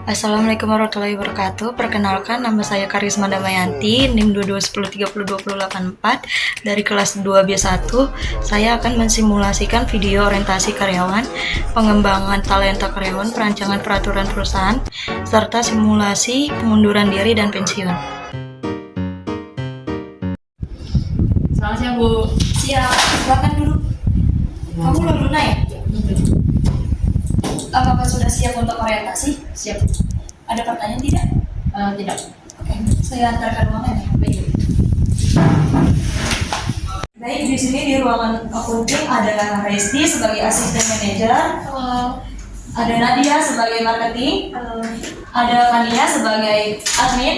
Assalamualaikum warahmatullahi wabarakatuh. Perkenalkan, nama saya Karisma Damayanti, NIM 2210302084 dari kelas 2B1. Saya akan mensimulasikan video orientasi karyawan, pengembangan talenta karyawan, perancangan peraturan perusahaan, serta simulasi pengunduran diri dan pensiun. Selamat siang, Bu. Siap, silakan dulu. Kamu Luna ya? Apakah sudah siap untuk orientasi? Siap. Ada pertanyaan tidak? Tidak. Oke, saya antarkan ruangan ya. Baik, di sini di ruangan accounting ada Resti sebagai asisten manajer, Halo. ada Nadia sebagai marketing, Halo. ada Kania sebagai admin.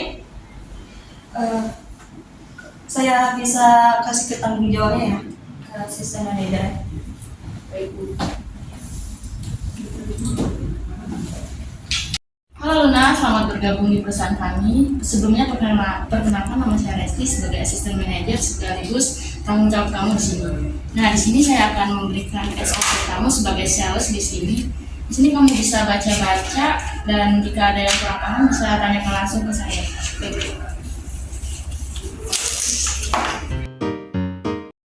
Saya bisa kasih ke tanggung jawabnya ya ke asisten manajer. Baik, Bu. Halo Luna, selamat bergabung di perusahaan kami. Sebelumnya perkenalkan nama saya Resti sebagai asisten manajer sekaligus tanggung jawab kamu di sini. Nah, di sini saya akan memberikan SOP kamu sebagai sales di sini. Di sini kamu bisa baca-baca dan jika ada yang kurang paham bisa tanyakan langsung ke saya. Baik.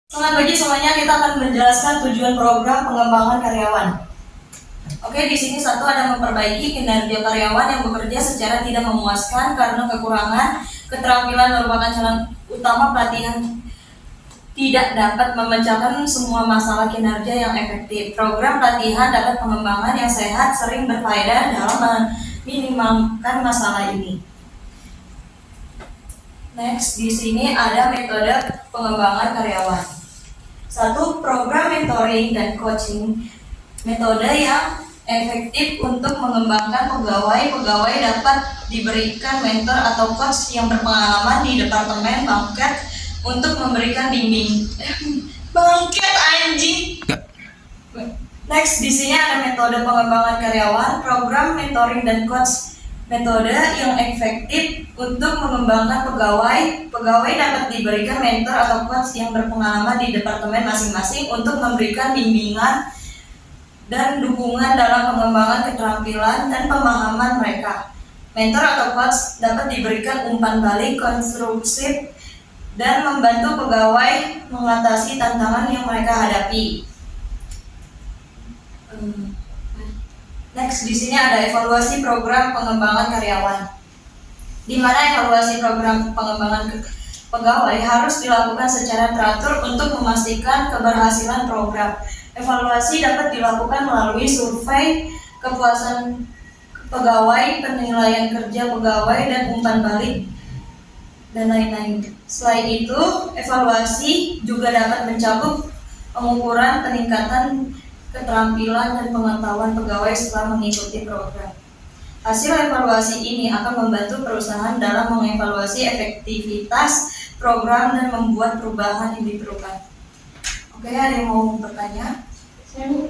Selamat pagi semuanya, kita akan menjelaskan tujuan program pengembangan karyawan. Oke, di sini satu ada memperbaiki kinerja karyawan yang bekerja secara tidak memuaskan karena kekurangan keterampilan merupakan calon utama pelatihan tidak dapat memecahkan semua masalah kinerja yang efektif. Program pelatihan dapat pengembangan yang sehat sering berfaedah dalam meminimalkan masalah ini. Next, di sini ada metode pengembangan karyawan. Satu, program mentoring dan coaching. Metode yang efektif untuk mengembangkan pegawai dapat diberikan mentor atau coach yang berpengalaman di departemen bangket untuk memberikan bimbing. Bangket anjing. Next, di sini ada metode pengembangan karyawan, program mentoring dan coach. Metode yang efektif untuk mengembangkan pegawai dapat diberikan mentor atau coach yang berpengalaman di departemen masing-masing untuk memberikan bimbingan dan dukungan dalam pengembangan keterampilan dan pemahaman mereka. Mentor atau coach dapat diberikan umpan balik konstruktif dan membantu pegawai mengatasi tantangan yang mereka hadapi. Next, di sini ada evaluasi program pengembangan karyawan. Di mana evaluasi program pengembangan pegawai harus dilakukan secara teratur untuk memastikan keberhasilan program. Evaluasi dapat dilakukan melalui survei kepuasan pegawai, penilaian kerja pegawai, dan umpan balik, dan lain-lain. Selain itu, evaluasi juga dapat mencakup pengukuran peningkatan keterampilan dan pengetahuan pegawai setelah mengikuti program. Hasil evaluasi ini akan membantu perusahaan dalam mengevaluasi efektivitas program dan membuat perubahan yang diperlukan. Oke, ada yang mau bertanya? Saya, Bu.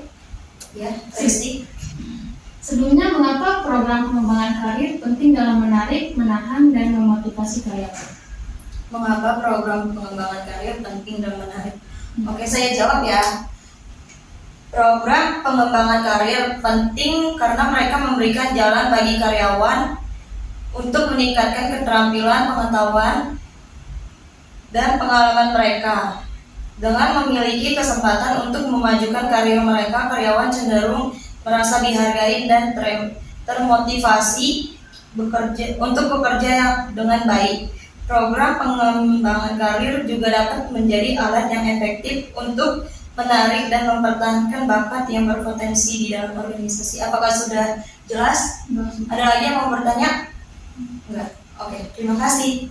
Ya, Resti. Sebelumnya, mengapa program pengembangan karir penting dalam menarik, menahan, dan memotivasi karyawan? Mengapa program pengembangan karir penting dan menarik? Oke, saya jawab ya. Program pengembangan karir penting karena mereka memberikan jalan bagi karyawan untuk meningkatkan keterampilan, pengetahuan, dan pengalaman mereka. Dengan memiliki kesempatan untuk memajukan karir mereka, karyawan cenderung merasa dihargai dan termotivasi untuk bekerja dengan baik. Program pengembangan karir juga dapat menjadi alat yang efektif untuk menarik dan mempertahankan bakat yang berpotensi di dalam organisasi. Apakah sudah jelas? Ada lagi yang mau bertanya? Enggak. Oke, terima kasih.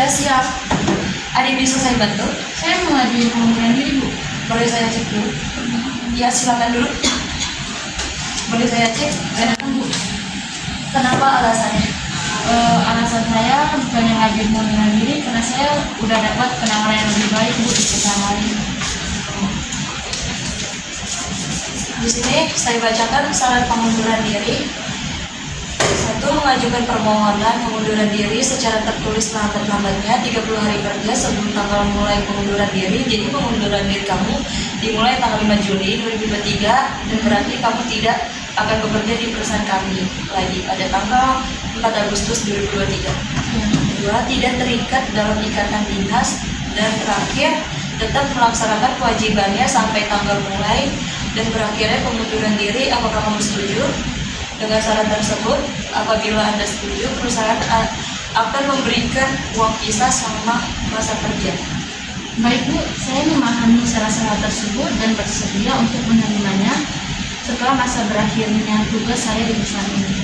Sudah siap. Adik bisa saya bantu? Saya mau ngajuin pengunduran diri, Bu. Boleh saya cek dulu? Ya, silakan dulu. Boleh saya cek? Silakan, Bu. Kenapa alasannya? Alasan saya bukannya ngajuin pengunduran diri karena saya udah dapat penawaran yang lebih baik, Bu, di perusahaan lain. Di sini saya bacakan syarat pengunduran diri. 1. Mengajukan permohonan pengunduran diri secara tertulis lambat-lambatnya 30 hari kerja sebelum tanggal mulai pengunduran diri. Jadi pengunduran diri kamu dimulai tanggal 5 Juli 2023 dan berarti kamu tidak akan bekerja di perusahaan kami lagi pada tanggal 4 Agustus 2023. Kedua, tidak terikat dalam ikatan dinas. Dan terakhir, tetap melaksanakan kewajibannya sampai tanggal mulai dan berakhirnya pengunduran diri. Apakah kamu setuju dengan syarat tersebut? Apabila Anda setuju, perusahaan akan memberikan uang visa selama masa kerja. Baik, Bu, saya memahami syarat-syarat tersebut dan bersedia untuk menerimanya setelah masa berakhirnya tugas saya di perusahaan ini.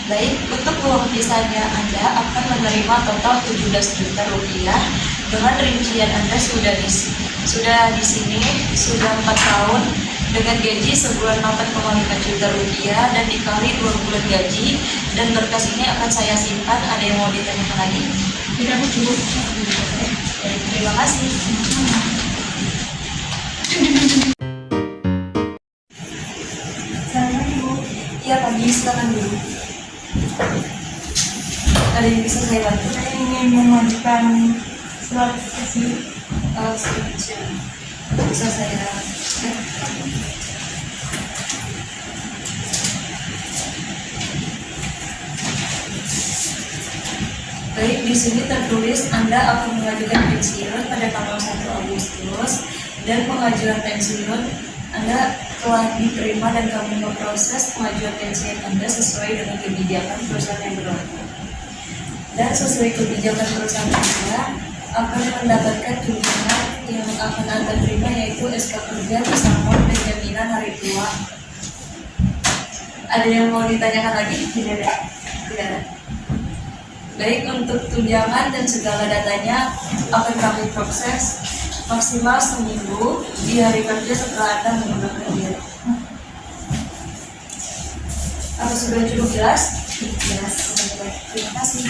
Baik, untuk uang visanya Anda akan menerima total 17 juta rupiah dengan rincian Anda sudah di sini sudah 4 tahun dengan gaji sebulan 8,5 juta rupiah dan dikali 2 bulan gaji, dan berkas ini akan saya simpan. Ada yang mau ditanyakan lagi? Tidak, Bu, cukup. Baik, terima kasih. Selamat, Bu. Iya, pagi, silakan dulu. Ada yang bisa saya bantu? Saya ingin mengajukan surat kasih. Bisa saya Baik, di sini tertulis Anda akan mengajukan pensiun pada tanggal 1 Agustus dan pengajuan pensiun Anda telah diterima dan kami memproses pengajuan pensiun Anda sesuai dengan kebijakan perusahaan yang berlaku. Dan sesuai kebijakan perusahaan Anda akan mendapatkan tunjangan yang akan Anda terima, yaitu SK kerja bersama penjaminan hari tua. Ada yang mau ditanyakan lagi? Tidak ada. Tidak ada. Baik, untuk tunjangan dan segala datanya akan kami proses maksimal seminggu di hari kerja setelah Anda mengundurkan diri. Apa sudah cukup jelas? Jelas. Terima kasih.